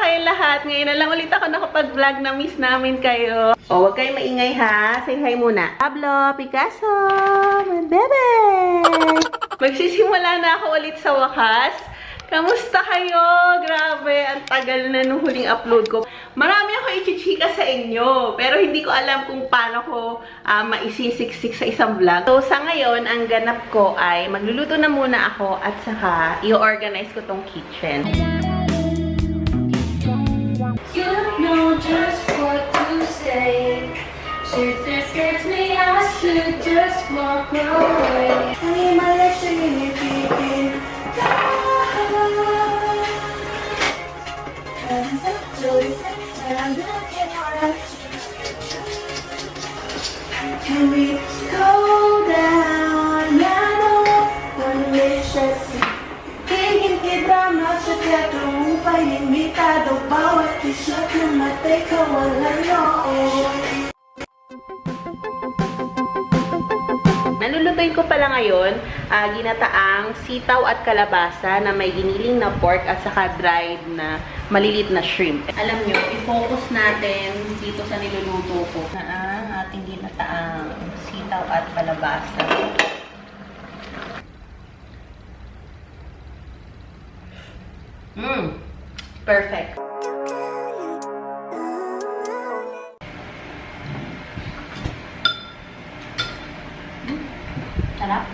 kayong lahat? Ngayon na lang ulit ako nakapag-vlog na miss namin kayo. O, huwag kayong maingay ha. Say hi muna. Pablo, Picasso, my baby! Magsisimula na ako ulit sa wakas. Kamusta kayo? Grabe, ang tagal na nung huling upload ko. Marami ako ichichika sa inyo, pero hindi ko alam kung paano ko maisisiksik sa isang vlog. So, sa ngayon, ang ganap ko ay magluluto na muna ako at saka i-organize ko tong kitchen. You know just what to say. Should this get me, I should just walk away. I need my legs to give me peeking. Can we go down? I know one wish I see. Tingin kita masakit kung painimitado bawat isip ng matay ka wala noon. Nalulutuin ko pala ngayon, ginataang sitaw at kalabasa na may giniling na pork at saka dried na malilit na shrimp. Alam nyo, i-focus natin dito sa niluluto ko na ang ating ginataang sitaw at kalabasa. Perfect. Sarap?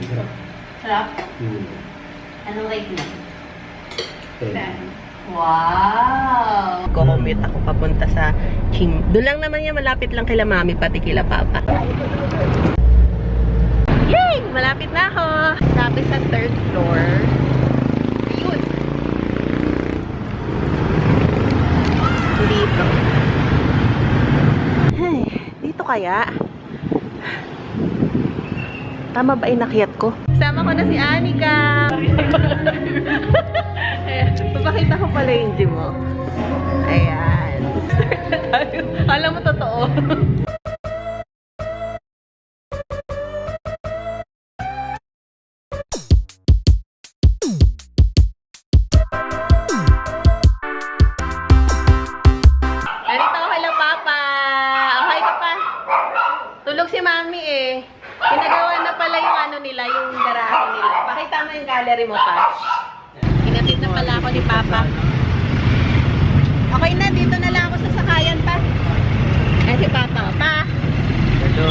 Sarap. Sarap? Anong rate mo? 10. Wow! Commute ako papunta sa Kim. Doon lang naman yan, malapit lang kila mami, pati kila papa. Yay! Malapit na ako! Sabi sa 3rd floor. Ayun! Dito. Ay, dito kaya? Tama ba inakyat ko? Sama ko na si Anika! Ayan, papakita ko pala yung gym mo. Ayan. Alam mo, totoo. Nandito ako kay Papa. Okay ka pa? Tulog si Mami eh. Pinagawa na pala yung ano nila, yung garahe nila. Pakita mo yung gallery mo pa. Hinatid na pala ako ni Papa. Okay na, dito na lang ako sa sakayan pa. Eh si Papa. Pa! Hello.